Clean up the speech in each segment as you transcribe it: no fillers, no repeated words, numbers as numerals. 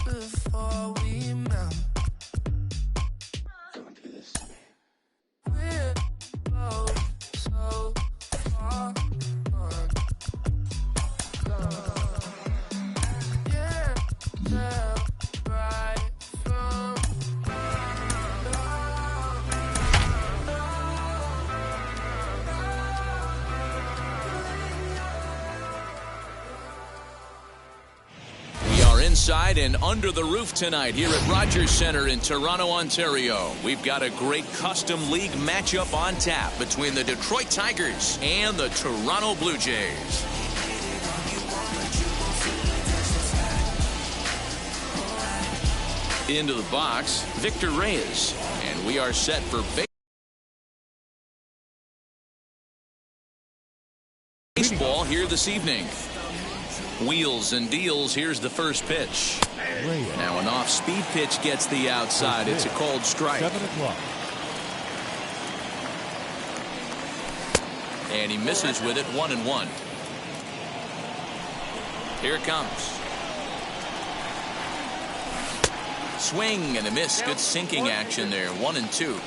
before we melt. Don't do this to me. We're both so far gone. Yeah, tell right from inside and under the roof tonight here at Rogers Centre in Toronto, Ontario. We've got a great custom league matchup on tap between the Detroit Tigers and the Toronto Blue Jays. Into the box, Victor Reyes, and we are set for baseball here this evening. Wheels and deals. Here's the first pitch. Now an off-speed pitch gets the outside. It's a called strike. 7 o'clock. And he misses with it. 1-1. Here it comes. Swing and a miss. Good sinking action there. 1-2.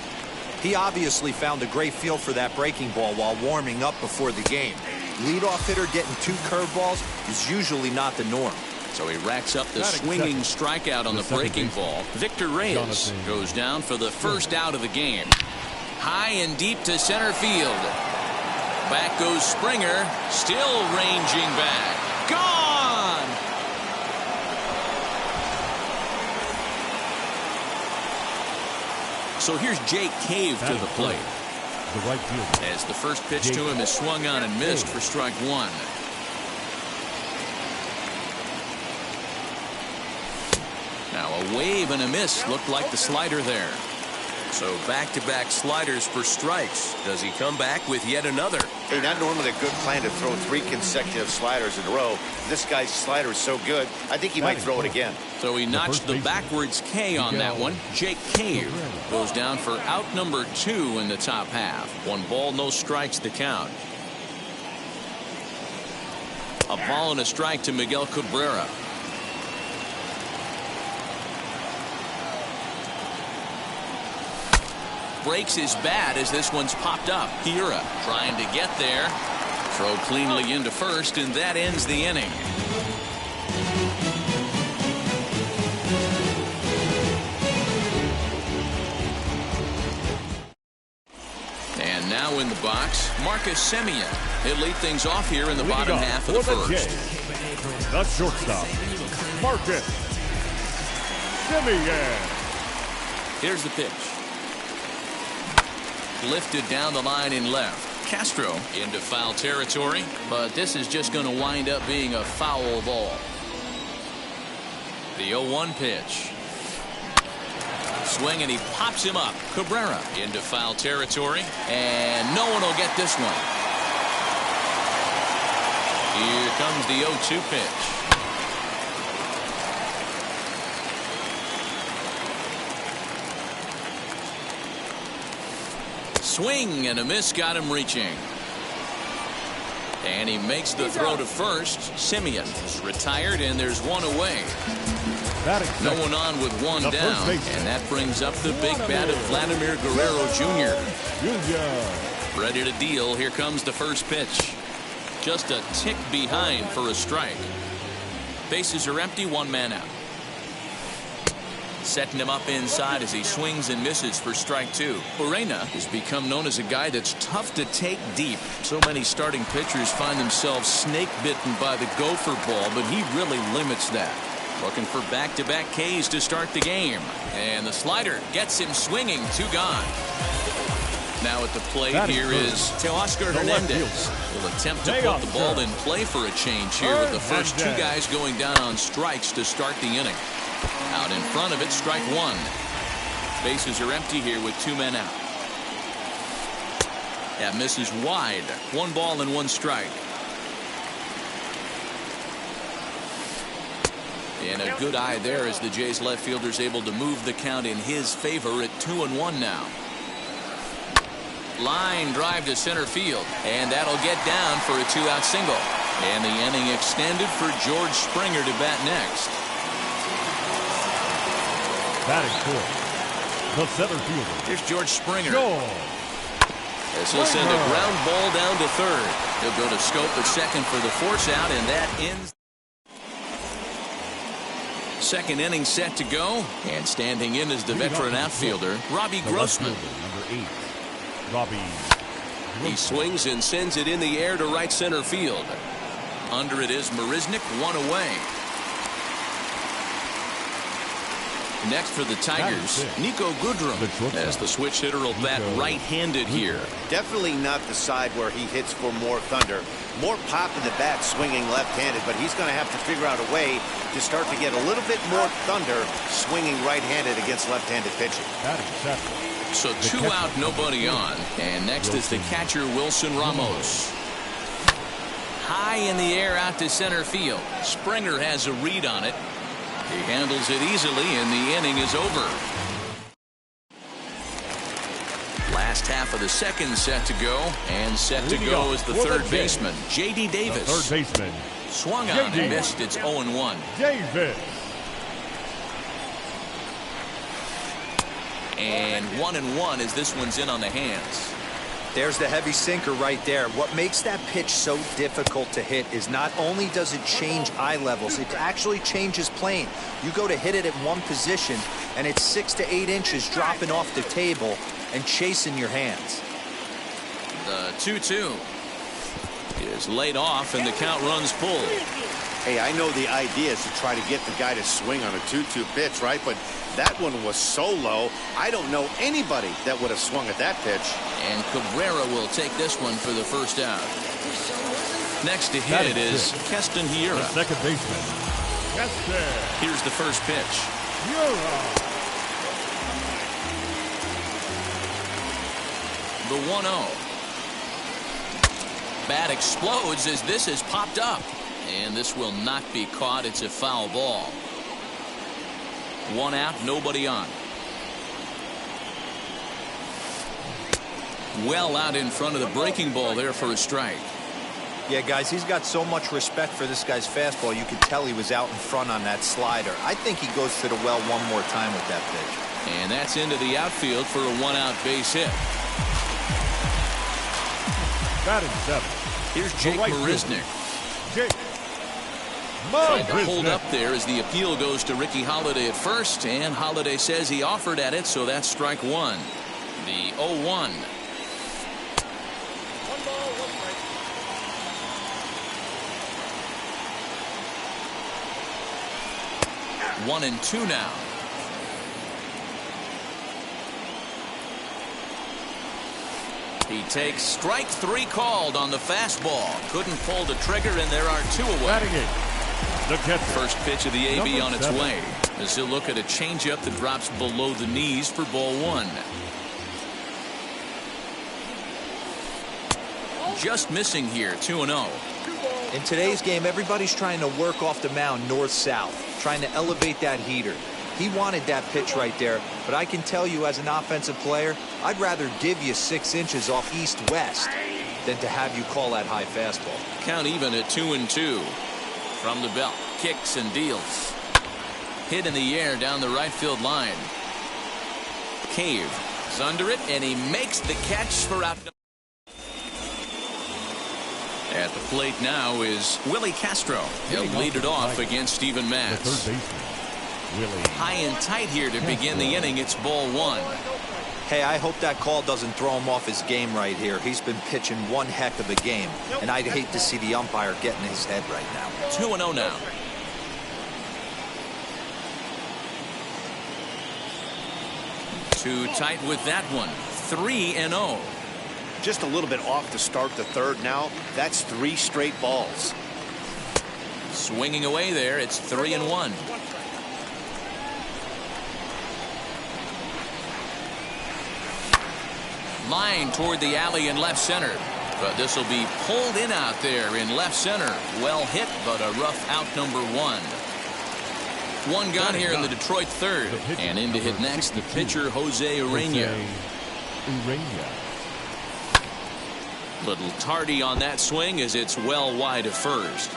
He obviously found a great feel for that breaking ball while warming up before the game. Leadoff hitter getting 2 curveballs is usually not the norm. So he racks up the swinging strikeout on the breaking ball. Victor Reyes goes down for the first out of the game. High and deep to center field. Back goes Springer, still ranging back. Gone! So here's Jake Cave to the plate. The right fielder. As the first pitch to him is swung on and missed for strike 1. Now a wave and a miss looked like the slider there. So back-to-back sliders for strikes. Does he come back with yet another? Hey, not normally a good plan to throw 3 consecutive sliders in a row. This guy's slider is so good, I think he might throw it again. So he notched the backwards K on that one. Jake Cave goes down for out number 2 in the top half. 1 ball, no strikes to count. A ball and a strike to Miguel Cabrera. Breaks his bat as this one's popped up. Hira trying to get there. Throw cleanly into first, and that ends the inning. And now in the box, Marcus Semien. He'll lead things off here in the bottom half of the first. The shortstop, Marcus Semien. Here's the pitch. Lifted down the line in left. Castro into foul territory, but this is just going to wind up being a foul ball. The 0-1 pitch. Swing and he pops him up. Cabrera into foul territory, and no one will get this one. Here comes the 0-2 pitch. Swing and a miss got him reaching. And he makes the throw to first. Semien is retired, and there's one away. No one on with one down. And that brings up the big bat of Vladimir Guerrero Jr. Ready to deal. Here comes the first pitch. Just a tick behind for a strike. Bases are empty, 1 man out. Setting him up inside as he swings and misses for strike 2. Urena has become known as a guy that's tough to take deep. So many starting pitchers find themselves snake bitten by the gopher ball, but he really limits that. Looking for back-to-back Ks to start the game. And the slider gets him swinging. 2 gone. Now at the plate here is Teoscar Hernandez. Will attempt to put the ball in play for a change here with the first 2 guys going down on strikes to start the inning. Out in front of it, strike 1. Bases are empty here with 2 men out. That misses wide. 1 ball and 1 strike. And a good eye there as the Jays left fielder's able to move the count in his favor at 2-1 now. Line drive to center field, and that'll get down for a 2-out single. And the inning extended for George Springer to bat next. Batting fourth, the center fielder. Here's George Springer. George. As he'll send a ground ball down to third. He'll go to Scope at second for the force out, and that ends. Second inning set to go, and standing in is the veteran outfielder, Robbie Grossman. Number 8, Robbie. He swings and sends it in the air to right center field. Under it is Marisnik, one away. Next for the Tigers, Nico Goodrum, as the switch hitter will bat right-handed here. Definitely not the side where he hits for more thunder. More pop in the bat swinging left-handed, but he's going to have to figure out a way to start to get a little bit more thunder swinging right-handed against left-handed pitching. So 2 out, nobody on. And next is the catcher, Wilson Ramos. High in the air out to center field. Springer has a read on it. He handles it easily, and the inning is over. Last half of the second set to go, and set to go is the third baseman, J.D. Davis. The third baseman. Swung on and missed. It's 0-1. Davis. And 1-1 as this one's in on the hands. There's the heavy sinker right there. What makes that pitch so difficult to hit is not only does it change eye levels, it actually changes plane. You go to hit it at one position, and it's 6 to 8 inches dropping off the table and chasing your hands. The 2-2 is laid off, and the count runs full. Hey, I know the idea is to try to get the guy to swing on a 2-2 pitch, right? But that one was so low, I don't know anybody that would have swung at that pitch. And Cabrera will take this one for the first out. Next to hit is Keston Hiura. The second baseman. Keston. Here's the first pitch. Hiura. The 1-0. Bat explodes as this is popped up. And this will not be caught. It's a foul ball. 1 out, nobody on. Well out in front of the breaking ball there for a strike. Yeah, guys, he's got so much respect for this guy's fastball. You could tell he was out in front on that slider. I think he goes to the well one more time with that pitch. And that's into the outfield for a 1-out base hit. Batting seven. Here's Jake Marisnik. Jake. Trying to hold up there as the appeal goes to Ricky Holiday at first, and Holiday says he offered at it, so that's strike one. The 0-1. 1-2 now. He takes strike 3 called on the fastball. Couldn't pull the trigger, and there are 2 away. Batting it. The catcher. First pitch of the AB Number on its 7. way. As he'll look at a changeup that drops below the knees for ball 1. Just missing here, 2-0. In today's game, everybody's trying to work off the mound north-south, trying to elevate that heater. He wanted that pitch right there, but I can tell you as an offensive player, I'd rather give you 6 inches off east-west than to have you call that high fastball. Count even at 2-2. From the belt, kicks and deals. Hit in the air down the right field line. Cave is under it, and he makes the catch for out. At the plate now is Willie Castro. He'll lead it off against Steven The Matz. third baseman. Willie. High and tight here to begin the inning. It's ball 1. Hey, I hope that call doesn't throw him off his game right here. He's been pitching one heck of a game, and I'd hate to see the umpire get in his head right now. 2-0 now. Too tight with that one. 3-0. just a little bit off to start the third now. That's 3 straight balls. Swinging away there. It's 3-1. Line toward the alley in left center. But this will be pulled in out there in left center. Well hit, but a rough out number 1. One gone here in the Detroit third. And in to hit next, the pitcher, Jose Urena. Little tardy on that swing as it's well wide of first.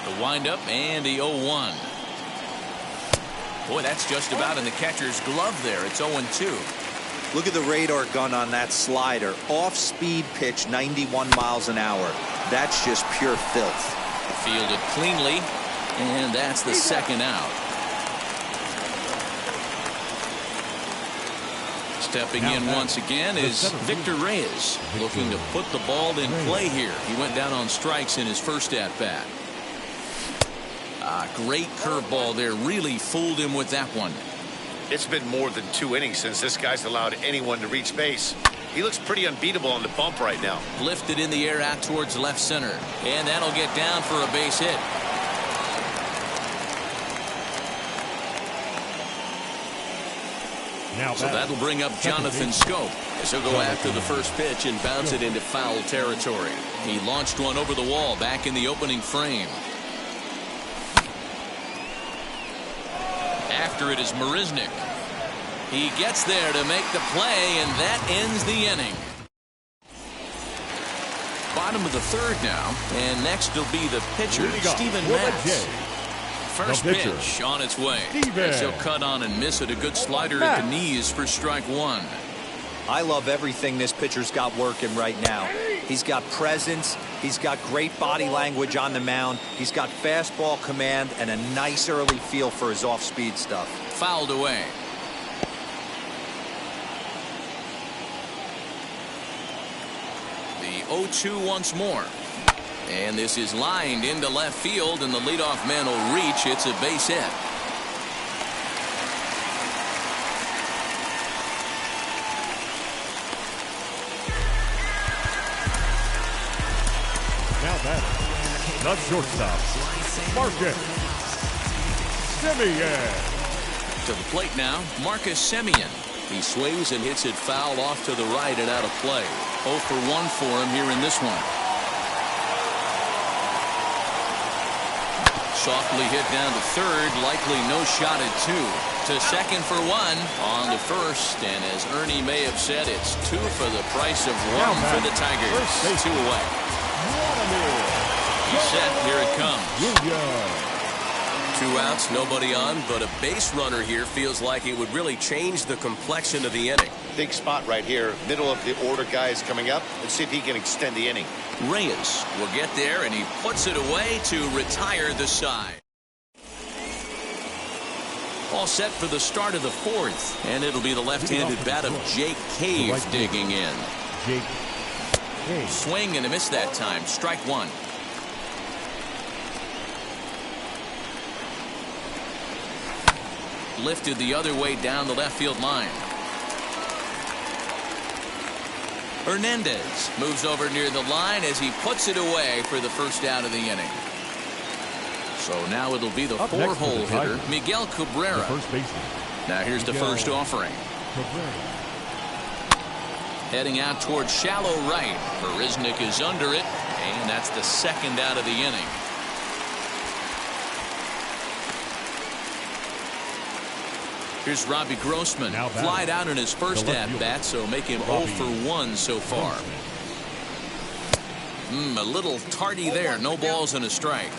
The windup and the 0-1. Boy, that's just about in the catcher's glove there. It's 0-2. Look at the radar gun on that slider. Off-speed pitch, 91 miles an hour. That's just pure filth. Fielded cleanly, and that's the second out. Stepping in once again is Victor Reyes, looking to put the ball in play here. He went down on strikes in his first at-bat. Great curveball there. Really fooled him with that one. It's been more than 2 innings since this guy's allowed anyone to reach base. He looks pretty unbeatable on the bump right now. Lifted in the air out towards left center. And that'll get down for a base hit. So that'll bring up Jonathan Scope as he'll go after the first pitch and bounce it into foul territory. He launched one over the wall back in the opening frame. After it is Marisnik. He gets there to make the play, and that ends the inning. Bottom of the third now, and next will be the pitcher, Steven Matz. First pitch on its way. As he'll cut on and miss it. A good slider at the knees for strike one. I love everything this pitcher's got working right now. He's got presence. He's got great body language on the mound. He's got fastball command and a nice early feel for his off-speed stuff. Fouled away. The 0-2 once more. And this is lined into left field, and the leadoff man will reach. It's a base hit. Now batting, the shortstop, Marcus Semien. To the plate now, Marcus Semien. He swings and hits it foul off to the right and out of play. 0 for 1 for him here in this one. Softly hit down to third, likely no shot at 2. To second for 1, on to first, and as Ernie may have said, it's 2 for the price of 1 for the Tigers. 2 away. He's set, here it comes. 2 outs, nobody on, but a base runner here feels like it would really change the complexion of the inning. Big spot right here. Middle of the order guy is coming up. Let's see if he can extend the inning. Reyes will get there, and he puts it away to retire the side. All set for the start of the 4th, and it'll be the left-handed bat of Jake Cave digging in. Swing and a miss that time. Strike 1. Lifted the other way down the left field line. Hernandez moves over near the line as he puts it away for the first out of the inning. So now it'll be the 4-hole hitter, Miguel Cabrera. Now here's the first offering. Heading out towards shallow right. Marisnik is under it, and that's the second out of the inning. Here's Robbie Grossman. Flied out in his first at-bat, so make him 0 for 1 so far. A little tardy there. No balls and a strike.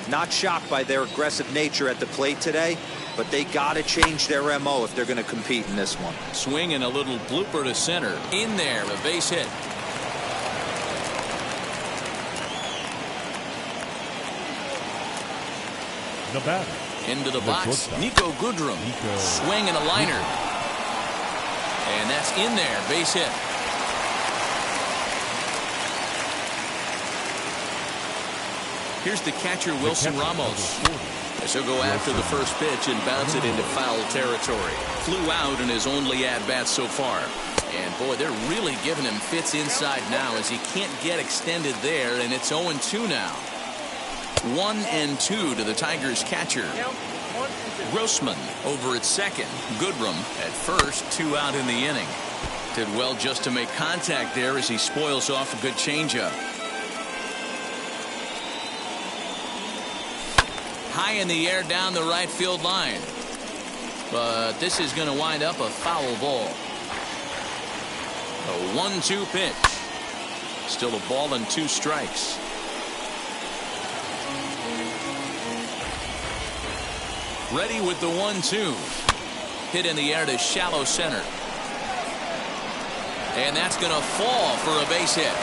Not shocked by their aggressive nature at the plate today, but they got to change their MO if they're going to compete in this one. Swing and a little blooper to center. In there, a base hit. The batter. Into the box, Nico Goodrum. Swing and a liner. And that's in there, base hit. Here's the catcher, Wilson Ramos. As he'll go after the first pitch and bounce it into foul territory. Flew out in his only at-bat so far. And boy, they're really giving him fits inside now as he can't get extended there, and it's 0-2 now. 1-2 to the Tigers catcher. Grossman over at second. Goodrum at first. 2 out in the inning. Did well just to make contact there as he spoils off a good changeup. High in the air down the right field line. But this is going to wind up a foul ball. A 1-2 pitch. Still a ball and 2 strikes. Ready with the 1-2. Hit in the air to shallow center. And that's going to fall for a base hit.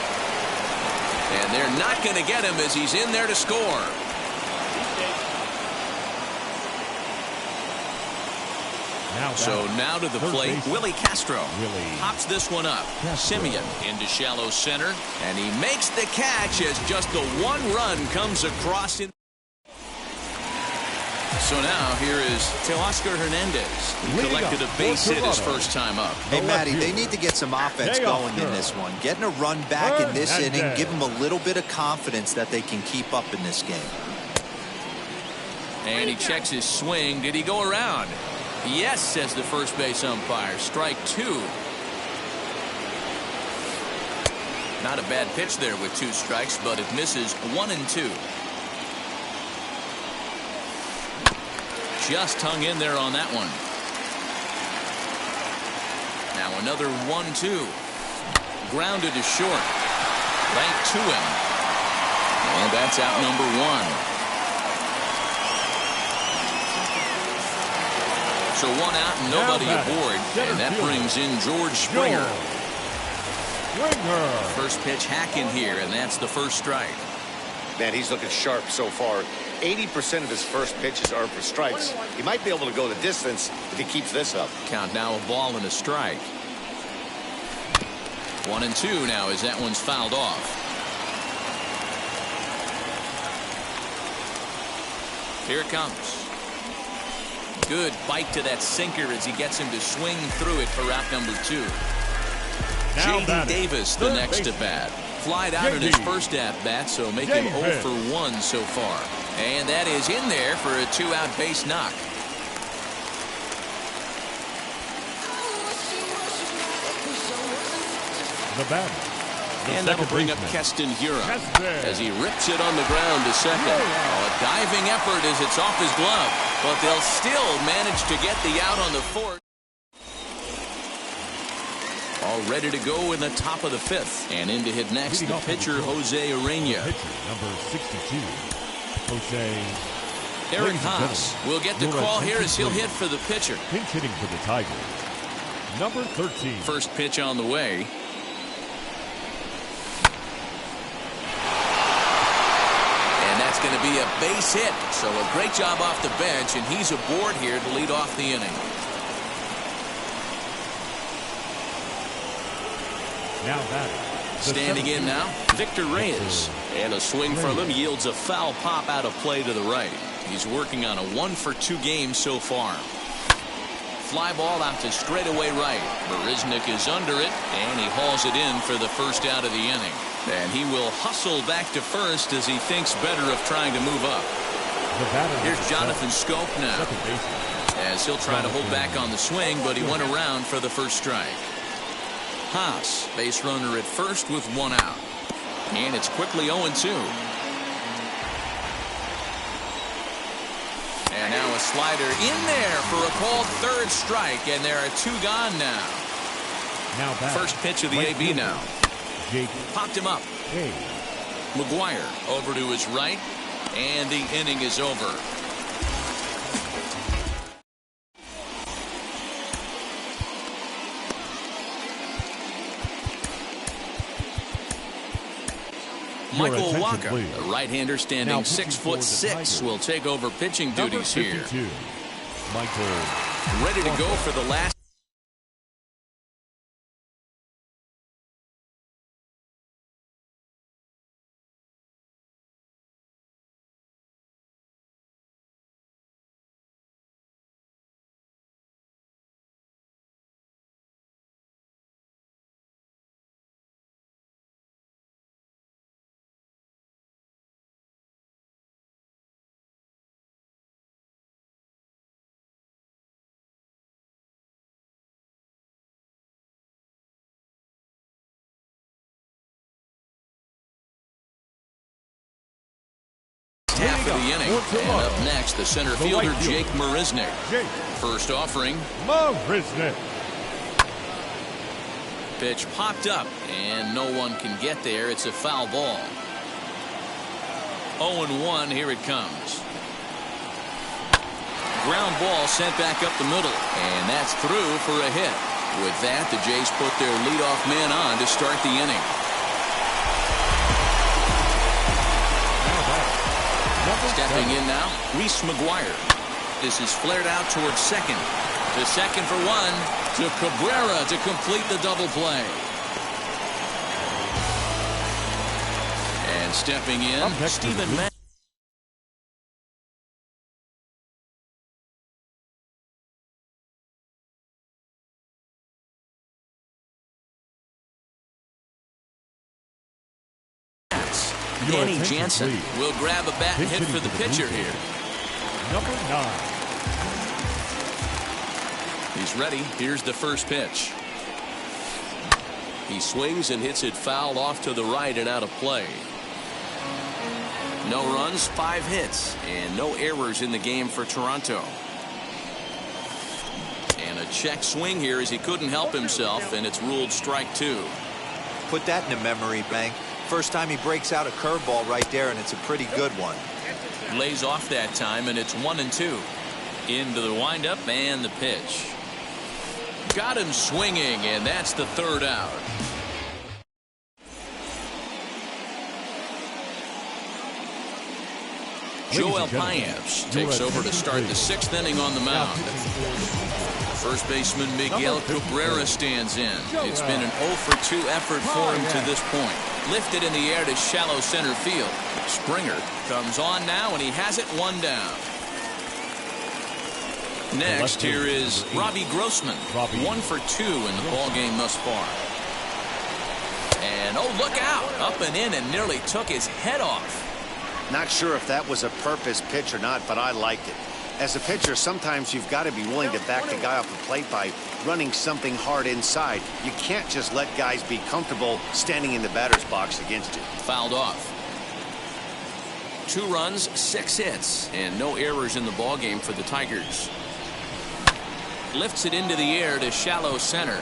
And they're not going to get him as he's in there to score. So now to the plate, Willie Castro. Pops this one up. Simeon into shallow center. And he makes the catch as just the one run comes across in. So now here is Teoscar Hernandez, who collected a base hit his first time up. Hey, Matty, they need to get some offense going in this one. Getting a run back in this inning, give them a little bit of confidence that they can keep up in this game. And he checks his swing. Did he go around? Yes, says the first base umpire. Strike 2. Not a bad pitch there with 2 strikes, but it misses 1 and 2. Just hung in there on that one. Now another 1-2. Grounded to short. Right to him. And that's out number 1. So 1 out and nobody aboard. And that brings in George Springer. First pitch hack in here, and that's the first strike. Man, he's looking sharp so far. 80% of his first pitches are for strikes. He might be able to go the distance if he keeps this up. Count now a ball and a strike. 1 and 2 now as that one's fouled off. Here it comes. Good bite to that sinker as he gets him to swing through it for out number 2. J.D. Davis the next at bat. Flied out in his first at bat, so make him 0 for 1 so far. And that is in there for a 2-out base knock. The batter. And that'll bring up Keston Hiura as he rips it on the ground to second. Oh, a diving effort as it's off his glove, but they'll still manage to get the out on the 4th. All ready to go in the top of the 5th. And in to hit next, the pitcher, Jose Urena. Number 62, Jose. Eric Haas will get the call here as he'll hit for the pitcher. Pinch hitting for the Tigers. Number 13. First pitch on the way. And that's going to be a base hit. So a great job off the bench, and he's aboard here to lead off the inning. Now batting. Standing in now, Victor Reyes. And a swing from him yields a foul pop out of play to the right. He's working on a 1 for 2 game so far. Fly ball out to straightaway right. Marisnick is under it, and he hauls it in for the first out of the inning. And he will hustle back to first as he thinks better of trying to move up. Here's Jonathan Scope now, as he'll try to hold back on the swing, but he went around for the first strike. Haas, base runner at first with 1 out. And it's quickly 0-2. And now a slider in there for a called 3rd strike, and there are 2 gone now. First pitch of the AB now. Popped him up. McGuire over to his right, and the inning is over. Michael Walker, the right-hander standing 6'6", will take over pitching duties here. Michael. Ready to go for the last. Half of the inning. And up next, the center fielder, Jake Marisnick. First offering. Marisnick. Pitch popped up, and no one can get there. It's a foul ball. 0-1, here it comes. ground ball sent back up the middle. And that's through for a hit. With that, the Jays put their leadoff man on to start the inning. Stepping in now, Reese McGuire. This is flared out towards second. To second for one. To Cabrera to complete the double play. And stepping in, Stephen Matz. Danny Jansen will grab a bat and hit for the pitcher here. Number 9. He's ready. Here's the first pitch. He swings and hits it foul off to the right and out of play. No runs, 5 hits, and no errors in the game for Toronto. And a check swing here as he couldn't help himself, and it's ruled strike 2. Put that in a memory bank. First time he breaks out a curveball right there, and it's a pretty good one. Lays off that time, and it's 1-2. Into the windup and the pitch. Got him swinging, and that's the third out. Joel Payamps takes over to start the 6th inning on the mound. First baseman Miguel Cabrera stands in. It's been an 0-for-2 effort for him to this point. Lifted in the air to shallow center field. Springer comes on now, and he has it 1 down. Next, here is Robbie Grossman. 1-for-2 in the ballgame thus far. And, oh, look out. Up and in and nearly took his head off. Not sure if that was a purpose pitch or not, but I liked it. As a pitcher, sometimes you've got to be willing to back the guy off the plate by running something hard inside. You can't just let guys be comfortable standing in the batter's box against you. Fouled off. 2 runs, 6 hits, and no errors in the ballgame for the Tigers. Lifts it into the air to shallow center.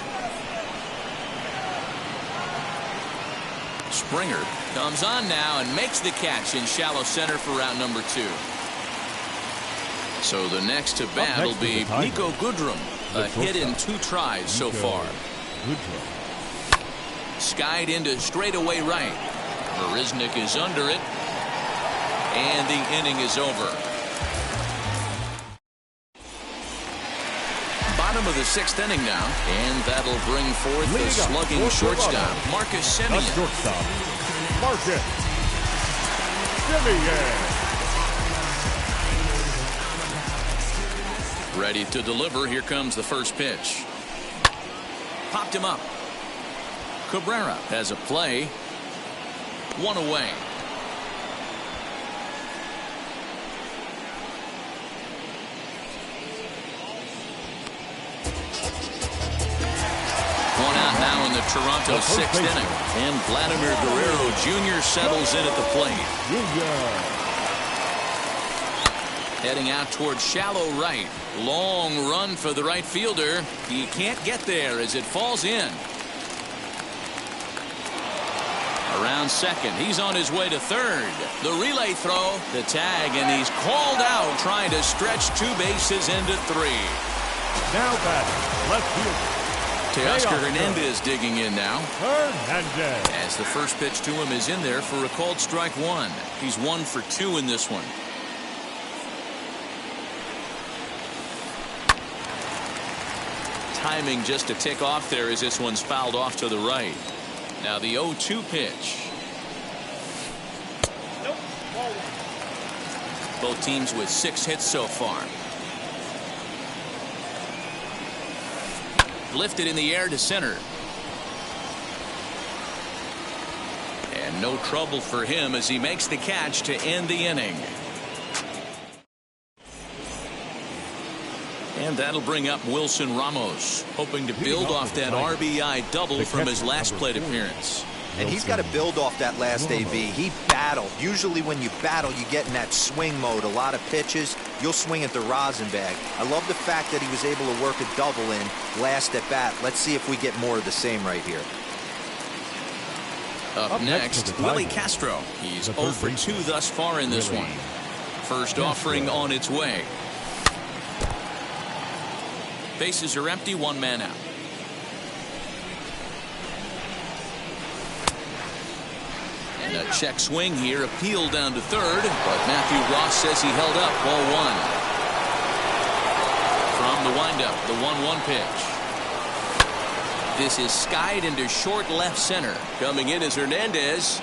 Springer comes on now and makes the catch in shallow center for round number 2. So the next to bat will be Nico Goodrum. A hit in 2 tries so far. Skied into straightaway right. Marisnik is under it. And the inning is over. Bottom of the 6th inning now. And that'll bring forth the slugging shortstop, Marcus Semien. Marcus Semien. Ready to deliver. Here comes the first pitch. Popped him up. Cabrera has a play. 1 away. One out now in the Toronto 6th inning. And Vladimir Guerrero Jr. settles in at the plate. Heading out towards shallow right. Long run for the right fielder. He can't get there as it falls in. Around second. He's on his way to third. The relay throw. The tag, and he's called out trying to stretch 2 bases into 3. Now batting, left fielder Teoscar Hernandez digging in now. Hernandez. As the first pitch to him is in there for a called strike 1. He's 1-for-2 in this one. Timing just to tick off there as this one's fouled off to the right. Now the 0-2 pitch. Both teams with 6 hits so far. Lifted in the air to center. And no trouble for him as he makes the catch to end the inning. And that'll bring up Wilson Ramos, hoping to build off that RBI double from his last plate appearance. And he's got to build off that last AV. He battled. Usually when you battle, you get in that swing mode. A lot of pitches, you'll swing at the rosin bag. I love the fact that he was able to work a double in last at bat. Let's see if we get more of the same right here. Up next, Willie Castro. He's 0-for-2 thus far in this one. First offering on its way. Bases are empty, one man out. And a check swing here, appeal down to third, but Matthew Ross says he held up. Ball one. From the windup, the 1-1 pitch. This is skied into short left center. Coming in is Hernandez.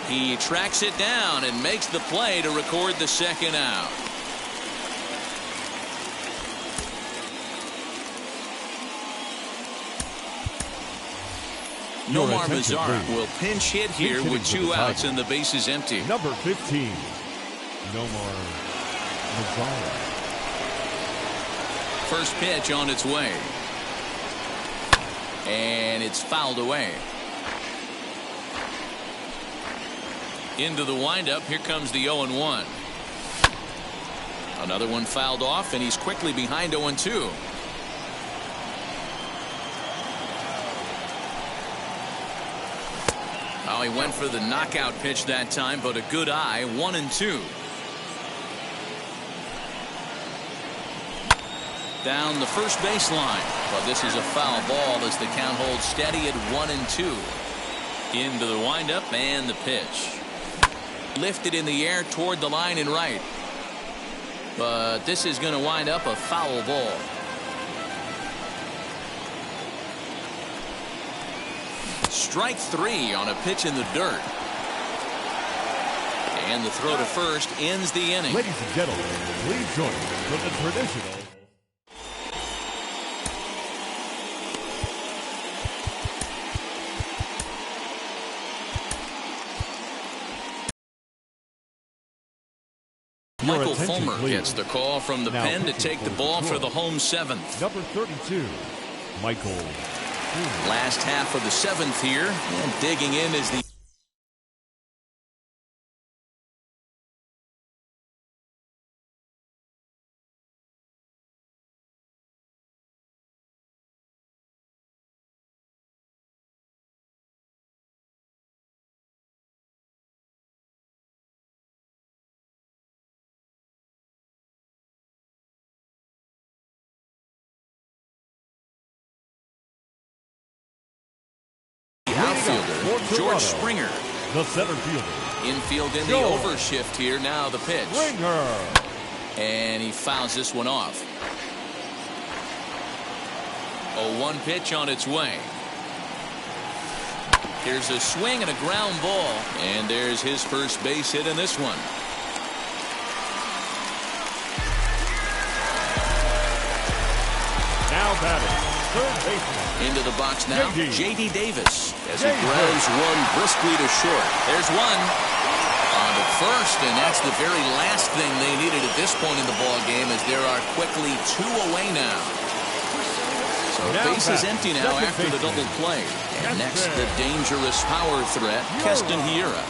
He tracks it down and makes the play to record the second out. Nomar Mazara will pinch hit here with 2 outs and the base is empty. Number 15, Nomar Mazara. First pitch on its way. And it's fouled away. Into the windup. Here comes the 0-1. Another one fouled off, and he's quickly behind 0-2. Oh, he went for the knockout pitch that time, but a good eye. 1-2. Down the first baseline, but this is a foul ball as the count holds steady at 1-2. Into the windup and the pitch. Lifted in the air toward the line and right. But this is going to wind up a foul ball. Strike 3 on a pitch in the dirt. And the throw to first ends the inning. Ladies and gentlemen, please join me for the traditional Michael Fulmer gets the call from the pen to take the ball for the home 7th. Number 32, Michael Fulmer. Last half of the 7th here, and digging in is the outfielder, George Springer. The center fielder. Infield in the overshift here. Now the pitch. Springer. And he fouls this one off. 0-1 pitch on its way. Here's a swing and a ground ball. And there's his first base hit in this one. Now batting, third baseman. Into the box now, J.D. Davis as he grounds one briskly to short. There's one on the first, and that's the very last thing they needed at this point in the ball game, as there are quickly 2 away now. So base is empty now after the double play. And next, the dangerous power threat, Keston Hiura.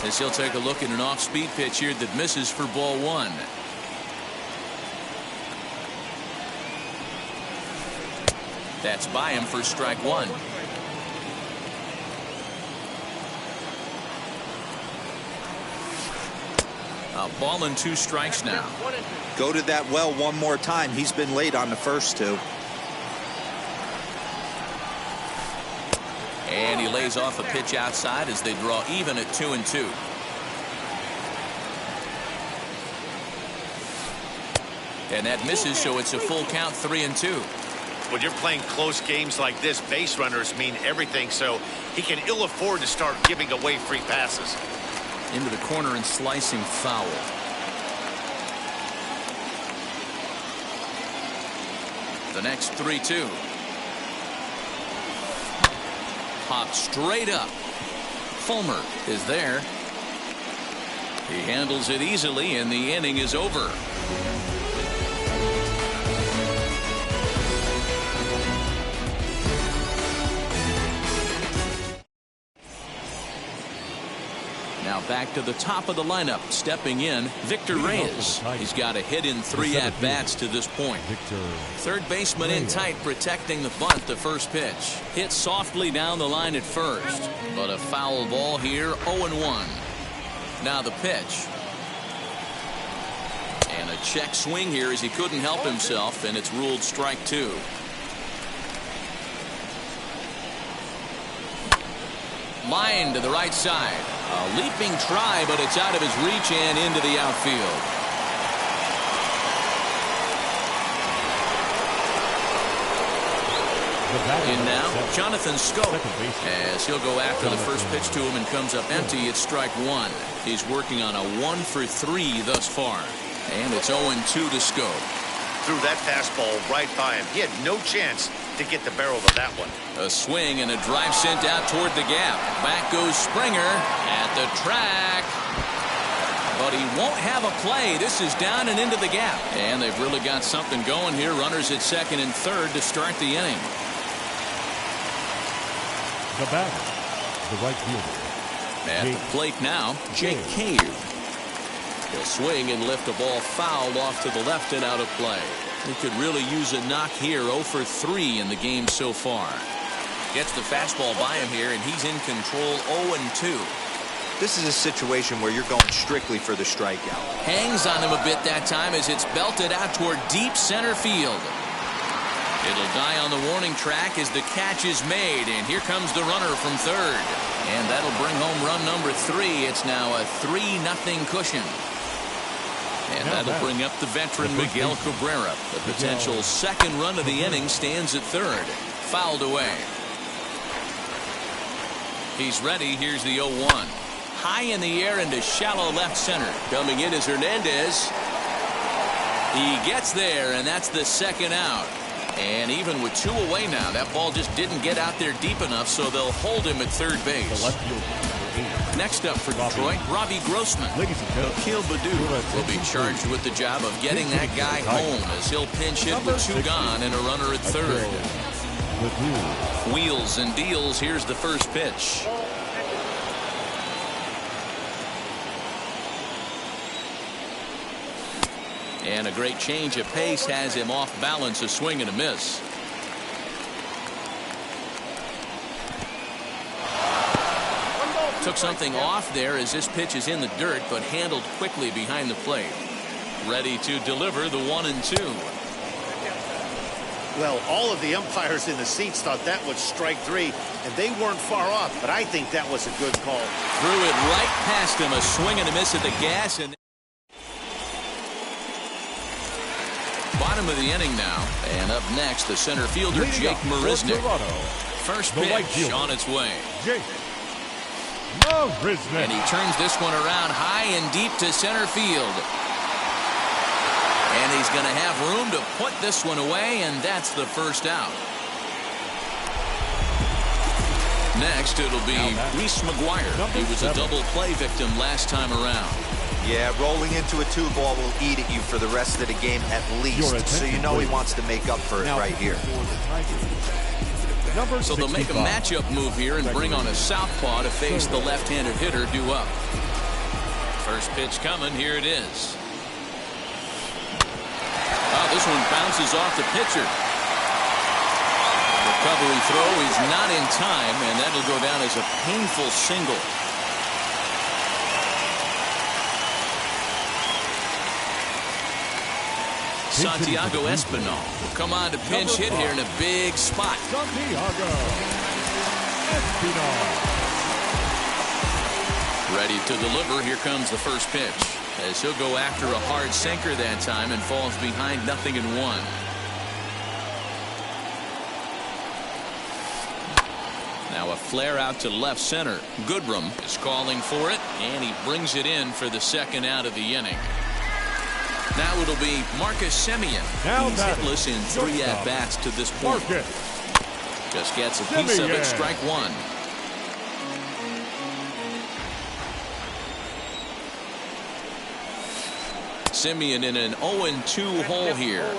As he'll take a look at an off-speed pitch here that misses for ball 1. That's by him for strike 1. A ball and 2 strikes now. Go to that well one more time. He's been late on the first 2. And he lays off a pitch outside as they draw even at 2-2. And that misses, so it's a full count, 3-2. When you're playing close games like this, base runners mean everything, so he can ill afford to start giving away free passes. Into the corner and slicing foul. The next 3-2. Pop straight up. Fulmer is there. He handles it easily, and the inning is over. Now back to the top of the lineup. Stepping in, Victor Reyes. He's got a hit in 3 at-bats to this point. Third baseman in tight, protecting the bunt. The first pitch. Hit softly down the line at first. But a foul ball here, 0-1. Now the pitch. And a check swing here as he couldn't help himself, and it's ruled strike 2. Line to the right side. A leaping try, but it's out of his reach and into the outfield. In now, Jonathan Scope, as he'll go after the first pitch to him and comes up empty. It's strike 1. He's working on a 1 for 3 thus far. And it's 0-2 to Scope. Threw that fastball right by him. He had no chance to get the barrel of that one. A swing and a drive sent out toward the gap. Back goes Springer at the track. But he won't have a play. This is down and into the gap. And they've really got something going here. Runners at second and third to start the inning. The batter, the right fielder. At the plate now, Jake Cave. He'll swing and lift a ball fouled off to the left and out of play. He could really use a knock here. 0 for 3 in the game so far. Gets the fastball by him here, and he's in control. 0-2. This is a situation where you're going strictly for the strikeout. Hangs on him a bit that time as it's belted out toward deep center field. It'll die on the warning track as the catch is made, and here comes the runner from third. And that'll bring home run number 3. It's now a 3-0 cushion. And that'll bring up the veteran Miguel Cabrera. The potential second run of the inning stands at third. Fouled away. He's ready. Here's the 0-1. High in the air into shallow left center. Coming in is Hernandez. He gets there, and that's the second out. And even with 2 away now, that ball just didn't get out there deep enough, so they'll hold him at third base. Next up for Detroit, Robbie Grossman. Akil Baddoo will be charged with the job of getting that guy home as he'll pinch hit with 2 gone and a runner at third. Wheels and deals. Here's the first pitch. And a great change of pace has him off balance. A swing and a miss. Took something off there as this pitch is in the dirt, but handled quickly behind the plate. Ready to deliver the 1-2. Well, all of the umpires in the seats thought that was strike 3, and they weren't far off, but I think that was a good call. Threw it right past him. A swing and a miss at the gas. And bottom of the inning now. And up next, the center fielder, Jake Marisnick. First pitch on its way. Jake Marisnick. And he turns this one around high and deep to center field. And he's going to have room to put this one away, and that's the first out. Next, it'll be Reese McGuire. He was a double play victim last time around. Yeah, rolling into a 2-ball will eat at you for the rest of the game at least. So you know he wants to make up for it right here. So they'll make a matchup move here and bring on a southpaw to face the left-handed hitter due up. First pitch coming. Here it is. Oh, this one bounces off the pitcher. Recovery throw is not in time, and that'll go down as a painful single. Santiago Espinal will come on to pinch hit here in a big spot. Santiago Espinal. Ready to deliver. Here comes the first pitch, as he'll go after a hard sinker that time and falls behind 0-1. Now a flare out to left center. Goodrum is calling for it, and he brings it in for the second out of the inning. Now it'll be Marcus Semien. He's hitless in 3 at-bats to this point. Just gets a piece of it. Strike 1. Semien in an 0-2 hole here.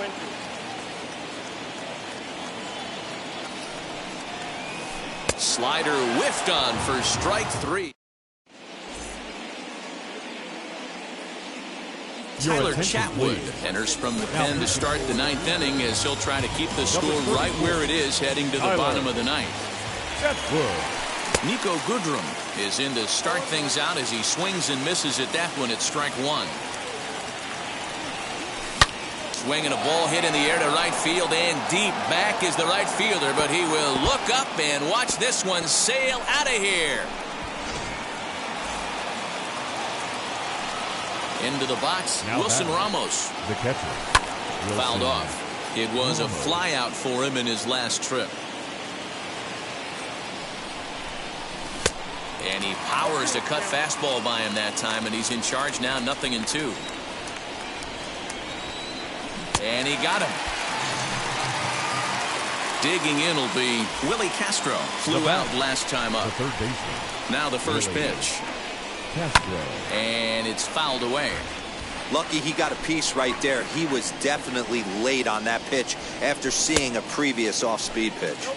Slider whiffed on for strike 3. Tyler Chatwood enters from the pen to start the 9th inning as he'll try to keep the score right where it is heading to the bottom of the 9th. Nico Goodrum is in to start things out as he swings and misses at that one at strike 1. Swinging a ball hit in the air to right field and deep. Back is the right fielder, but he will look up and watch this one sail out of here. Into the box, Now Wilson batting, Ramos. The catcher. Fouled Wilson off. It was a Ramos. fly out for him in his last trip. And he powers to cut fastball by him that time, and he's in charge now, 0-2. And he got him. Digging in will be Willie Castro. Flew out last time The up. third baseman. Now the first Willie pitch. Castro. And it's fouled away. Lucky he got a piece right there. He was definitely late on that pitch after seeing a previous off-speed pitch.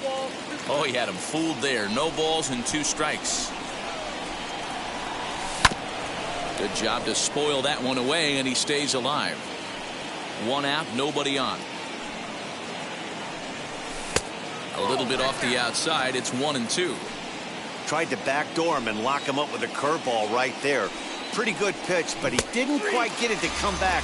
Oh, he had him fooled there. No balls and 2 strikes. Good job to spoil that one away, and he stays alive. 1 out, nobody on. A little bit off the outside. It's 1-2. Tried to backdoor him and lock him up with a curveball right there. Pretty good pitch, but he didn't quite get it to come back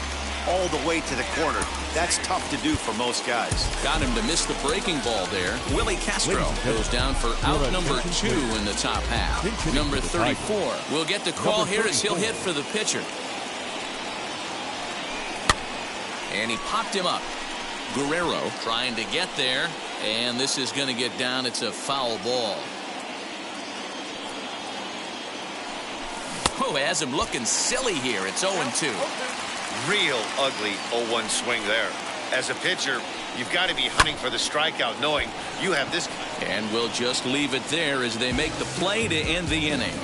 all the way to the corner. That's tough to do for most guys. Got him to miss the breaking ball there. Willie Castro goes down for out number 2 in the top half. Number 34 will get the call here as he'll hit for the pitcher. And he popped him up. Guerrero trying to get there, and this is going to get down. It's a foul ball. Oh, has him looking silly here. It's 0-2. Real ugly 0-1 swing there. As a pitcher, you've got to be hunting for the strikeout, knowing you have this. And we'll just leave it there as they make the play to end the inning.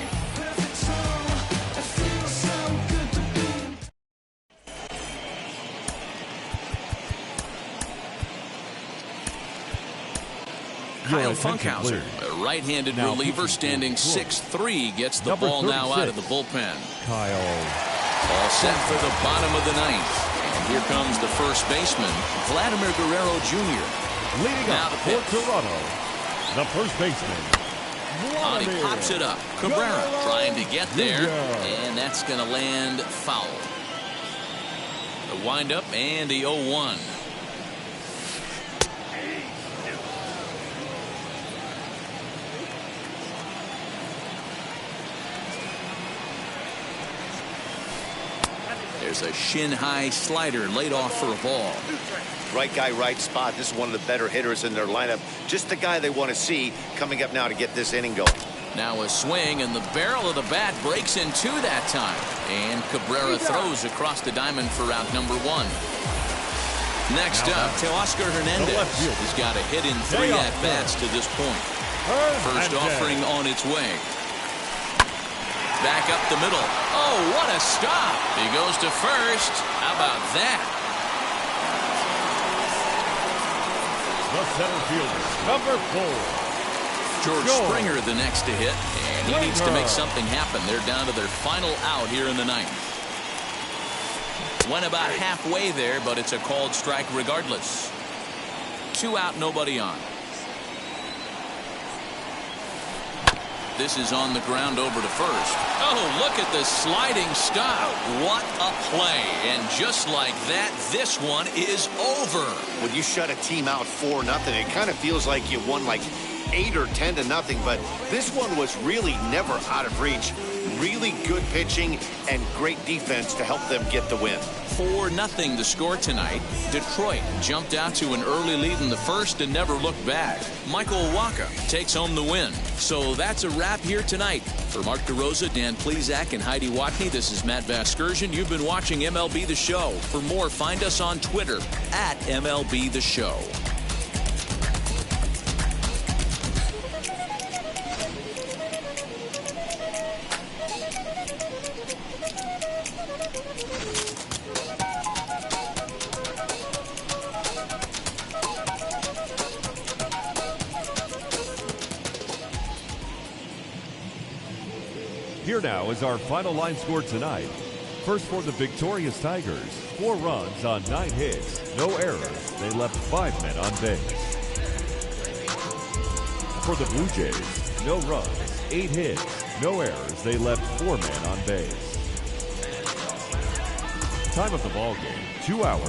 Kyle Funkhauser, a right-handed Now reliever standing pitching 6'3", gets the Number ball now out 36. of the bullpen. Kyle. All set for the bottom of the 9th. And here comes the first baseman, Vladimir Guerrero Jr. Leading Now up the for pitch. Toronto, the first baseman. On he pops it up. Cabrera trying to get there, Jr. and that's going to land foul. The windup and the 0-1. There's a shin-high slider laid off for a ball. Right guy, right spot. This is one of the better hitters in their lineup. Just the guy they want to see coming up now to get this inning going. Now a swing, and the barrel of the bat breaks in 2 that time. And Cabrera throws across the diamond for out number 1. Next up, Teoscar Hernandez. He's got a hit in 3 at-bats to this point. First offering on its way. Back up the middle. Oh, what a stop. He goes to first. How about that? The center fielder, number 4. George Springer the next to hit, and he needs to make something happen. They're down to their final out here in the 9th. Went about halfway there, but it's a called strike regardless. 2 out, nobody on. This is on the ground over to first. Oh, look at the sliding stop. What a play. And just like that, this one is over. When you shut a team out 4-0, it kind of feels like you won like 8 or 10-0, but this one was really never out of reach. Really good pitching and great defense to help them get the win. 4-0 the score tonight. Detroit jumped out to an early lead in the first and never looked back. Michael Waka takes home the win. So that's a wrap here tonight. For Mark DeRosa, Dan Plesac, and Heidi Watney, this is Matt Vasgersian. You've been watching MLB The Show. For more, find us on Twitter at MLB The Show. Here now is our final line score tonight. First for the victorious Tigers, 4 runs on 9 hits, no errors. They left 5 men on base. For the Blue Jays, no runs, 8 hits, no errors. They left 4 men on base. Time of the ball game, 2 hours.